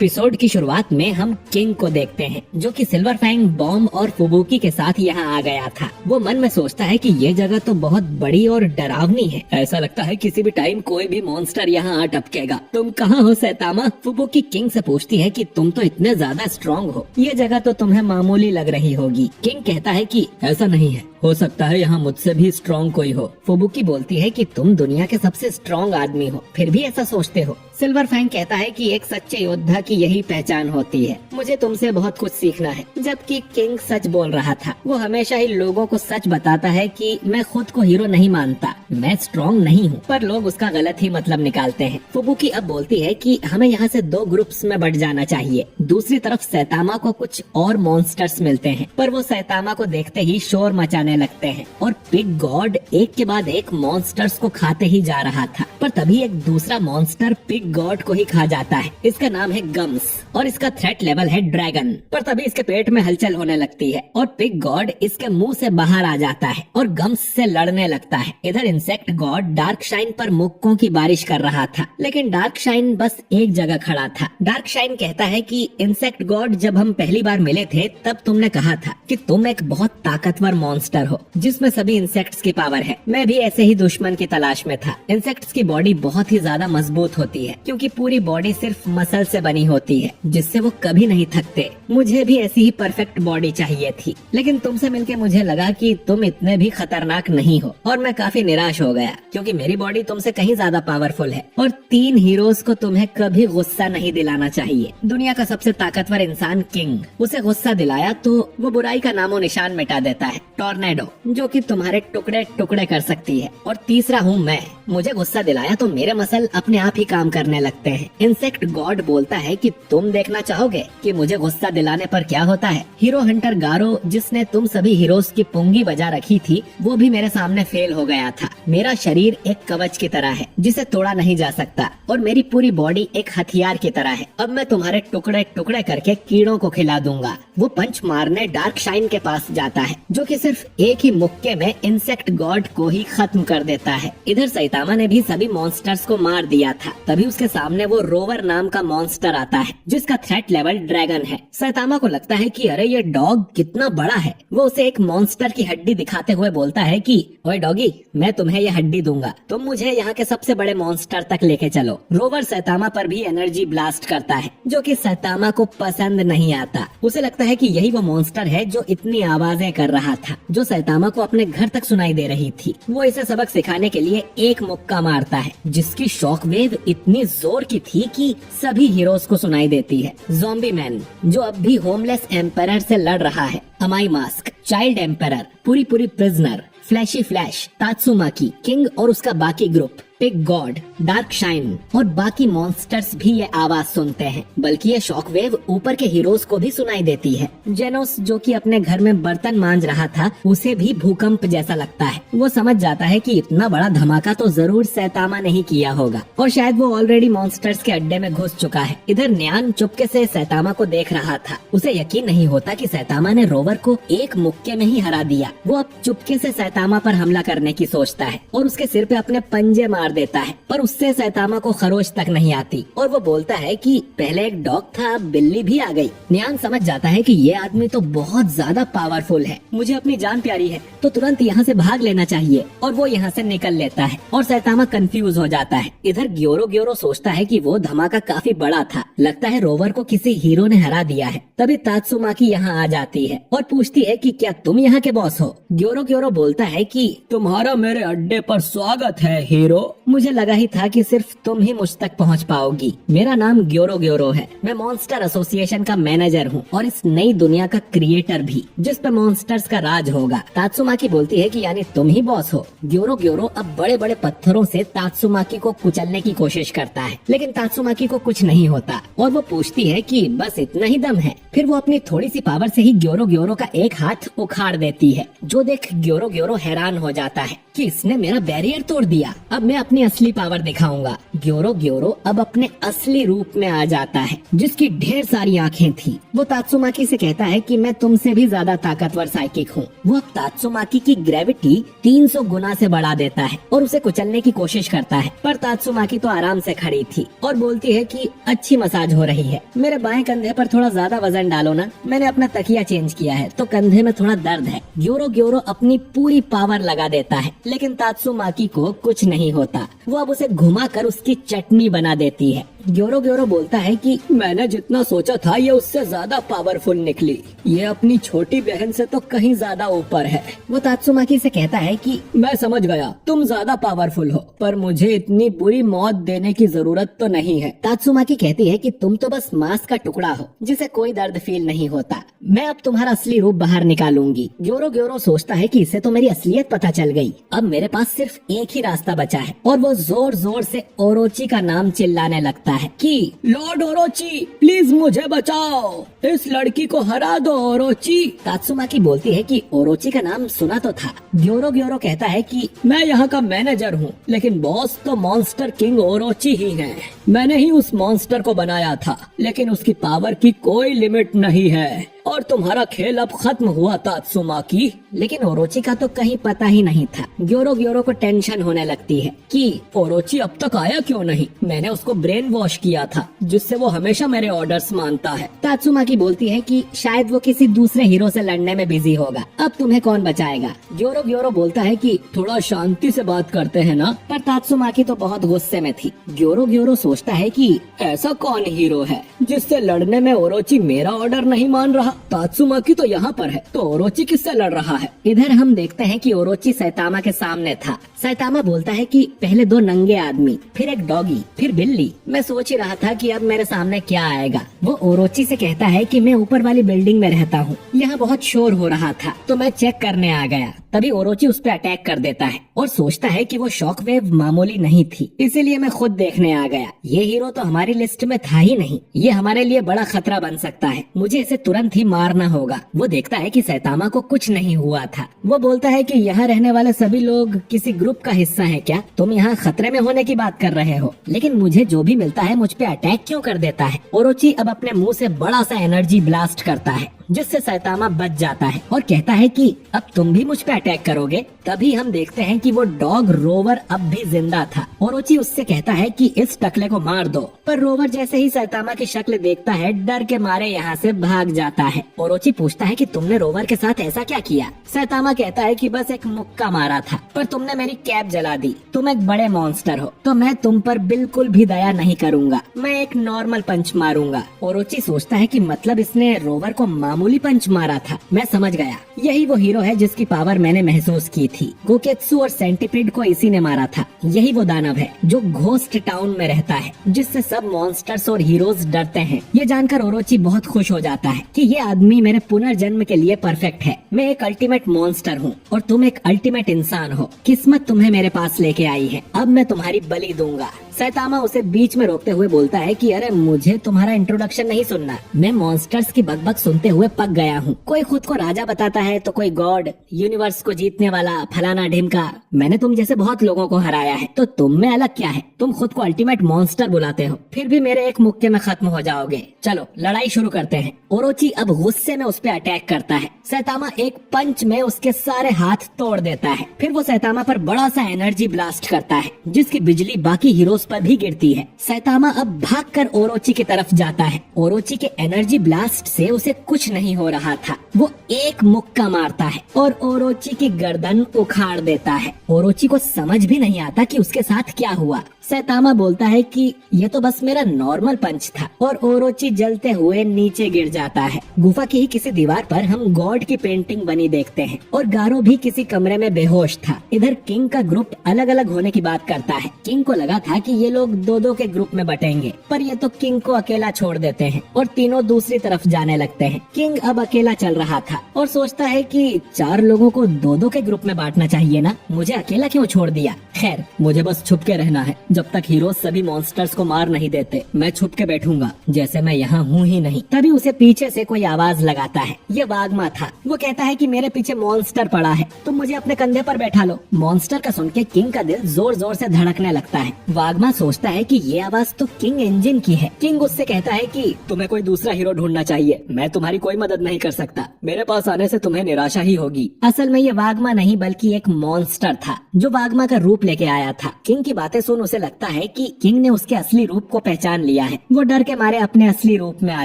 Episode की शुरुआत में हम किंग को देखते हैं जो कि सिल्वर फैंग, बॉम्ब और फुबुकी के साथ यहाँ आ गया था। वो मन में सोचता है कि ये जगह तो बहुत बड़ी और डरावनी है। ऐसा लगता है किसी भी टाइम कोई भी मॉन्स्टर यहाँ आ टपकेगा। तुम कहाँ हो सैतामा? फुबुकी किंग से पूछती है कि तुम तो इतने ज्यादा स्ट्रॉन्ग हो, ये जगह तो तुम्हें मामूली लग रही होगी। किंग कहता है कि ऐसा नहीं है, हो सकता है यहाँ मुझसे भी स्ट्रॉन्ग कोई हो। फुबुकी बोलती है कि तुम दुनिया के सबसे स्ट्रॉन्ग आदमी हो, फिर भी ऐसा सोचते हो। सिल्वर फैंग कहता है कि एक सच्चे योद्धा की यही पहचान होती है, मुझे तुमसे बहुत कुछ सीखना है। जबकि किंग सच बोल रहा था। वो हमेशा ही लोगों को सच बताता है कि मैं खुद को हीरो नहीं मानता, मैं स्ट्रॉन्ग नहीं हूँ, पर लोग उसका गलत ही मतलब निकालते हैं। फुबुकी अब बोलती है कि हमें यहाँ से 2 ग्रुप्स में बट जाना चाहिए। दूसरी तरफ सैतामा को कुछ और मॉन्स्टर्स मिलते हैं, पर वो सैतामा को देखते ही शोर मचाने लगते हैं और पिग गॉड एक के बाद एक मॉन्स्टर्स को खाते ही जा रहा था। पर तभी एक दूसरा मॉन्स्टर पिग गॉड को ही खा जाता है। इसका नाम है गम्स और इसका थ्रेट लेवल है ड्रैगन। पर तभी इसके पेट में हलचल होने लगती है और पिग गॉड इसके मुंह से बाहर आ जाता है और गम्स से लड़ने लगता है। इधर इंसेक्ट गॉड डार्क शाइन पर मुक्कों की बारिश कर रहा था, लेकिन डार्क शाइन बस एक जगह खड़ा था। डार्क शाइन कहता है कि इंसेक्ट गॉड, जब हम पहली बार मिले थे तब तुमने कहा था कि तुम एक बहुत ताकतवर मॉन्स्टर हो जिसमें सभी इंसेक्ट्स की पावर है। मैं भी ऐसे ही दुश्मन की तलाश में था। इंसेक्ट्स की बॉडी बहुत ही ज्यादा मजबूत होती है क्योंकि पूरी बॉडी सिर्फ मसल से बनी होती है जिससे वो कभी नहीं थकते। मुझे भी ऐसी ही परफेक्ट बॉडी चाहिए थी, लेकिन तुमसे मिलके मुझे लगा कि तुम इतने भी खतरनाक नहीं हो और मैं काफी निराश हो गया क्योंकि मेरी बॉडी तुमसे कहीं ज्यादा पावरफुल है। और 3 हीरोज को तुम्हें कभी गुस्सा नहीं दिलाना चाहिए। दुनिया का सबसे ताकतवर इंसान किंग, उसे गुस्सा दिलाया तो वो बुराई का नामो निशान मिटा देता है। टॉर्नेडो जो कि तुम्हारे टुकड़े टुकड़े कर सकती है। और तीसरा हूँ मैं, मुझे गुस्सा दिलाया तो मेरे मसल अपने आप ही काम करने लगते हैं। इंसेक्ट गॉड बोलता है कि तुम देखना चाहोगे कि मुझे गुस्सा दिलाने पर क्या होता है। हीरो हंटर गारो, जिसने तुम सभी हीरोज की पुंगी बजा रखी थी, वो भी मेरे सामने फेल हो गया था। मेरा शरीर एक कवच की तरह है जिसे तोड़ा नहीं जा सकता और मेरी पूरी बॉडी एक हथियार की तरह है। अब मैं तुम्हारे टुकड़े टुकड़े करके कीड़ों को खिला दूंगा। वो पंच मारने डार्क शाइन के पास जाता है जो कि सिर्फ एक ही मुक्के में इंसेक्ट गॉड को ही खत्म कर देता है। इधर सैतामा ने भी सभी मॉन्स्टर्स को मार दिया था। तभी उसके सामने वो रोवर नाम का मॉन्स्टर आता है जिसका थ्रेट लेवल ड्रैगन है। सैतामा को लगता है कि अरे ये डॉग कितना बड़ा है। वो उसे एक मॉन्स्टर की हड्डी दिखाते हुए बोलता है कि ओए डॉगी, मैं तुम्हें ये हड्डी दूंगा, तुम मुझे यहाँ के सबसे बड़े मॉन्स्टर तक लेके चलो। रोवर सैतामा पर भी एनर्जी ब्लास्ट करता है जो कि सैतामा को पसंद नहीं आता। उसे लगता है कि यही वो मॉन्स्टर है जो इतनी आवाजें कर रहा था, जो सैतामा को अपने घर तक सुनाई दे रही थी। वो इसे सबक सिखाने के लिए एक मुक्का मारता है जिसकी शॉक वेव इतनी जोर की थी कि सभी हीरोज को सुनाई देती है। ज़ॉम्बी मैन जो अब भी होमलेस एम्पायर से लड़ रहा है, अमाई मास्क, चाइल्ड एम्पायर, पूरी प्रिजनर, फ्लैशी फ्लैश, तात्सुमाकी, किंग और उसका बाकी group, pig God, dark shine और बाकी मॉन्स्टर्स भी ये आवाज सुनते हैं। बल्कि ये शॉक वेव ऊपर के हीरोज को भी सुनाई देती है। जेनोस जो कि अपने घर में बर्तन मांज रहा था, उसे भी भूकंप जैसा लगता है। वो समझ जाता है कि इतना बड़ा धमाका तो जरूर सैतामा ने ही किया होगा और शायद वो ऑलरेडी मॉन्स्टर्स के अड्डे में घुस चुका है। इधर न्यान चुपके से सैतामा को देख रहा था। उसे यकीन नहीं होता कि सैतामा ने रोवर को एक मुक्के में ही हरा दिया। वो अब चुपके से सैतामा पर हमला करने की सोचता है और उसके सिर पे अपने पंजे मार देता है, पर उससे सैतामा को खरोच तक नहीं आती और वो बोलता है कि पहले एक डॉग था, बिल्ली भी आ गई। न्यान समझ जाता है कि ये आदमी तो बहुत ज्यादा पावरफुल है, मुझे अपनी जान प्यारी है तो तुरंत यहाँ से भाग लेना चाहिए। और वो यहाँ से निकल लेता है और सैतामा कंफ्यूज हो जाता है। इधर ग्योरो सोचता है कि वो धमाका काफी बड़ा था, लगता है रोवर को किसी हीरो ने हरा दिया है। तभी तात्सुमाकी यहाँ आ जाती है और पूछती है कि क्या तुम यहाँ के बॉस हो? ग्योरो बोलता है कि तुम्हारा मेरे अड्डे पर स्वागत है हीरो, मुझे लगा ही था कि सिर्फ तुम ही मुझ तक पहुंच पाओगी। मेरा नाम ग्योरो है, मैं मॉन्स्टर एसोसिएशन का मैनेजर हूँ और इस नई दुनिया का क्रिएटर भी, जिस पे मॉन्स्टर्स का राज होगा। तात्सुमाकी बोलती है कि यानी तुम ही बॉस हो। ग्योरो अब बड़े बड़े पत्थरों से तात्सुमाकी को कुचलने की कोशिश करता है, लेकिन तात्सुमाकी को कुछ नहीं होता और वो पूछती है कि बस इतना ही दम है। फिर वो अपनी थोड़ी सी पावर से ही ग्योरो का एक हाथ उखाड़ देती है, जो देख ग्योरो हैरान हो जाता है कि इसने मेरा बैरियर तोड़ दिया। अब मैं अपनी अपनी असली पावर दिखाऊंगा। ग्योरो ग्योरो अब अपने असली रूप में आ जाता है, जिसकी ढेर सारी आंखें थी। वो तात्सुमाकी से कहता है कि मैं तुमसे भी ज्यादा ताकतवर साइकिक हूँ। वो अब तात्सुमाकी की ग्रेविटी 300 गुना से बढ़ा देता है और उसे कुचलने की कोशिश करता है, पर तात्सुमाकी तो आराम से खड़ी थी और बोलती है कि अच्छी मसाज हो रही है, मेरे बाएं कंधे पर थोड़ा ज्यादा वजन डालो ना, मैंने अपना तकिया चेंज किया है तो कंधे में थोड़ा दर्द है। ग्योरो ग्योरो अपनी पूरी पावर लगा देता है, लेकिन तात्सुमाकी को कुछ नहीं होता। वो अब उसे घुमाकर उसकी चटनी बना देती है। ग्योरो ग्योरो बोलता है कि मैंने जितना सोचा था ये उससे ज्यादा पावरफुल निकली, ये अपनी छोटी बहन से तो कहीं ज्यादा ऊपर है। वो तात्सुमाकी से कहता है कि मैं समझ गया तुम ज्यादा पावरफुल हो, पर मुझे इतनी बुरी मौत देने की जरूरत तो नहीं है। तात्सुमाकी कहती है कि तुम तो बस मांस का टुकड़ा हो जिसे कोई दर्द फील नहीं होता, मैं अब तुम्हारा असली रूप बाहर निकालूंगी। ग्योरो ग्योरो सोचता है कि इसे तो मेरी असलियत पता चल गई, अब मेरे पास सिर्फ एक ही रास्ता बचा है, और वो जोर जोर से ओरोची का नाम चिल्लाने लगता है कि लॉर्ड ओरोची प्लीज मुझे बचाओ, इस लड़की को हरा दो ओरोची। तात्सुमाकी बोलती है कि ओरोची का नाम सुना तो था। ग्योरो ग्योरो कहता है कि मैं यहाँ का मैनेजर हूँ, लेकिन बॉस तो मॉन्स्टर किंग ओरोची ही है, मैंने ही उस मॉन्स्टर को बनाया था, लेकिन उसकी पावर की कोई लिमिट नहीं है और तुम्हारा खेल अब खत्म हुआ तात्सुमाकी। लेकिन ओरोची का तो कहीं पता ही नहीं था। ग्योरो ग्योरो को टेंशन होने लगती है कि ओरोची अब तक आया क्यों नहीं, मैंने उसको ब्रेन वॉश किया था जिससे वो हमेशा मेरे ऑर्डर्स मानता है। तात्सुमाकी बोलती है कि शायद वो किसी दूसरे हीरो से लड़ने में बिजी होगा, अब तुम्हें कौन बचाएगा। ग्योरो ग्योरो बोलता है कि थोड़ा शांति से बात करते हैं ना, पर तात्सुमाकी तो बहुत गुस्से में थी। ग्योरो ग्योरो सोचता है कि ऐसा कौन हीरो है जिससे लड़ने में ओरोची मेरा ऑर्डर नहीं मान रहा। तात्सुमाकी तो यहाँ पर है तो ओरोची किससे लड़ रहा है। इधर हम देखते हैं कि ओरोची सैतामा के सामने था। सैतामा बोलता है कि पहले 2 नंगे आदमी, फिर एक डॉगी, फिर बिल्ली, मैं सोच ही रहा था कि अब मेरे सामने क्या आएगा। वो ओरोची से कहता है कि मैं ऊपर वाली बिल्डिंग में रहता हूँ, यहाँ बहुत शोर हो रहा था तो मैं चेक करने आ गया। तभी ओरोची उस पर अटैक कर देता है और सोचता है कि वो शॉक वेव मामूली नहीं थी, इसीलिए मैं खुद देखने आ गया। ये हीरो तो हमारी लिस्ट में था ही नहीं, ये हमारे लिए बड़ा खतरा बन सकता है, मुझे इसे तुरंत ही मारना होगा। वो देखता है कि सैतामा को कुछ नहीं हुआ था। वो बोलता है कि यहाँ रहने वाले सभी लोग किसी ग्रुप का हिस्सा है क्या, तुम यहाँ खतरे में होने की बात कर रहे हो, लेकिन मुझे जो भी मिलता है मुझ पे अटैक क्यों कर देता है। ओरोची अब अपने मुंह से बड़ा सा एनर्जी ब्लास्ट करता है जिससे सैतामा बच जाता है और कहता है कि अब तुम भी मुझ पे अटैक करोगे। तभी हम देखते हैं कि वो डॉग रोवर अब भी जिंदा था। ओरोची उससे कहता है कि इस टकले को मार दो, पर रोवर जैसे ही सैतामा की शक्ल देखता है डर के मारे यहाँ से भाग जाता है। ओरोची पूछता है कि तुमने रोवर के साथ ऐसा क्या किया। सैतामा कहता है कि बस एक मुक्का मारा था, पर तुमने मेरी कैप जला दी, तुम एक बड़े मॉन्स्टर हो तो मैं तुम पर बिल्कुल भी दया नहीं करूंगा, मैं एक नॉर्मल पंच मारूंगा। ओरोची सोचता है कि मतलब इसने रोवर को मामूली पंच मारा था, मैं समझ गया, यही वो हीरो है जिसकी पावर मैंने महसूस की थी। गोकेत्सु और सेंटीपीड को इसी ने मारा था, यही वो दानव है जो घोस्ट टाउन में रहता है जिससे सब मॉन्स्टर्स और हीरोज डरते हैं। ये जानकर ओरोची बहुत खुश हो जाता है कि ये आदमी मेरे पुनर्जन्म के लिए परफेक्ट है। मैं एक अल्टीमेट मॉन्स्टर हूँ और तुम एक अल्टीमेट इंसान हो, किस्मत तुम्हें मेरे पास लेके आई है, अब मैं तुम्हारी बलि दूंगा। सैतामा उसे बीच में रोकते हुए बोलता है कि अरे मुझे तुम्हारा इंट्रोडक्शन नहीं सुनना, मैं मॉन्स्टर्स की बकबक सुनते हुए पक गया हूँ। कोई खुद को राजा बताता है तो कोई गॉड, यूनिवर्स को जीतने वाला, फलाना ढिमका। मैंने तुम जैसे बहुत लोगों को हराया है, तो तुम में अलग क्या है, तुम खुद को अल्टीमेट मॉन्स्टर बुलाते हो, फिर भी मेरे एक मुक्के में खत्म हो जाओगे। चलो लड़ाई शुरू करते हैं। ओरोची अब गुस्से में उस पर अटैक करता है। सैतामा एक पंच में उसके सारे हाथ तोड़ देता है। फिर वो सैतामा पर बड़ा सा एनर्जी ब्लास्ट करता है जिसकी बिजली बाकी हीरोज पर भी गिरती है। सैतामा अब भागकर ओरोची की तरफ जाता है। ओरोची के एनर्जी ब्लास्ट से उसे कुछ नहीं हो रहा था। वो एक मुक्का मारता है और ओरोची की गर्दन उखाड़ देता है। ओरोची को समझ भी नहीं आता कि उसके साथ क्या हुआ। सैतामा बोलता है कि ये तो बस मेरा नॉर्मल पंच था और ओरोची जलते हुए नीचे गिर जाता है। गुफा की ही किसी दीवार पर हम गॉड की पेंटिंग बनी देखते हैं और गारो भी किसी कमरे में बेहोश था। इधर किंग का ग्रुप अलग अलग होने की बात करता है। किंग को लगा था कि ये लोग 2-2 के ग्रुप में बटेंगे, पर ये तो किंग को अकेला छोड़ देते हैं और तीनों दूसरी तरफ जाने लगते हैं। किंग अब अकेला चल रहा था और सोचता है कि 4 लोगों को 2-2 के ग्रुप में बांटना चाहिए ना, मुझे अकेला क्यों छोड़ दिया। खैर मुझे बस छुप के रहना है, जब तक हीरो सभी मॉन्स्टर्स को मार नहीं देते मैं छुप के बैठूंगा जैसे मैं यहाँ हूँ ही नहीं। तभी उसे पीछे से कोई आवाज लगाता है। ये वागमा था। वो कहता है कि मेरे पीछे मॉन्स्टर पड़ा है, तुम मुझे अपने कंधे पर बैठा लो। मॉन्स्टर का सुन के किंग का दिल जोर जोर से धड़कने लगता है। वागमा सोचता है कि ये आवाज तो किंग इंजन की है। किंग उससे कहता है कि तुम्हें कोई दूसरा हीरो ढूंढना चाहिए, मैं तुम्हारी कोई मदद नहीं कर सकता, मेरे पास आने से तुम्हें निराशा ही होगी। असल में ये वागमा नहीं बल्कि एक मॉन्स्टर था जो वागमा का रूप लेके आया था। किंग की बातें सुन उसे लगता है कि किंग ने उसके असली रूप को पहचान लिया है। वो डर के मारे अपने असली रूप में आ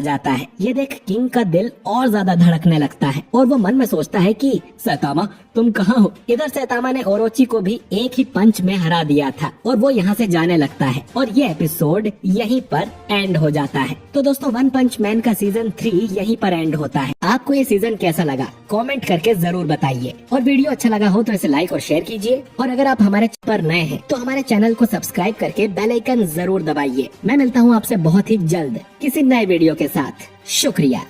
जाता है। ये देख किंग का दिल और ज्यादा धड़कने लगता है और वो मन में सोचता है कि सैतामा तुम कहाँ हो। इधर सैतामा ने ओरोची को भी एक ही पंच में हरा दिया था और वो यहाँ से जाने लगता है और ये एपिसोड यहीं पर एंड हो जाता है। तो दोस्तों वन पंच मैन का सीजन 3 यहीं पर एंड होता है। आपको ये सीजन कैसा लगा कमेंट करके जरूर बताइए और वीडियो अच्छा लगा हो तो इसे लाइक और शेयर कीजिए और अगर आप हमारे पर नए हैं तो हमारे चैनल को सब्सक्राइब करके बेल आइकन जरूर दबाइए। मैं मिलता हूँ आपसे बहुत ही जल्द किसी नए वीडियो के साथ। शुक्रिया।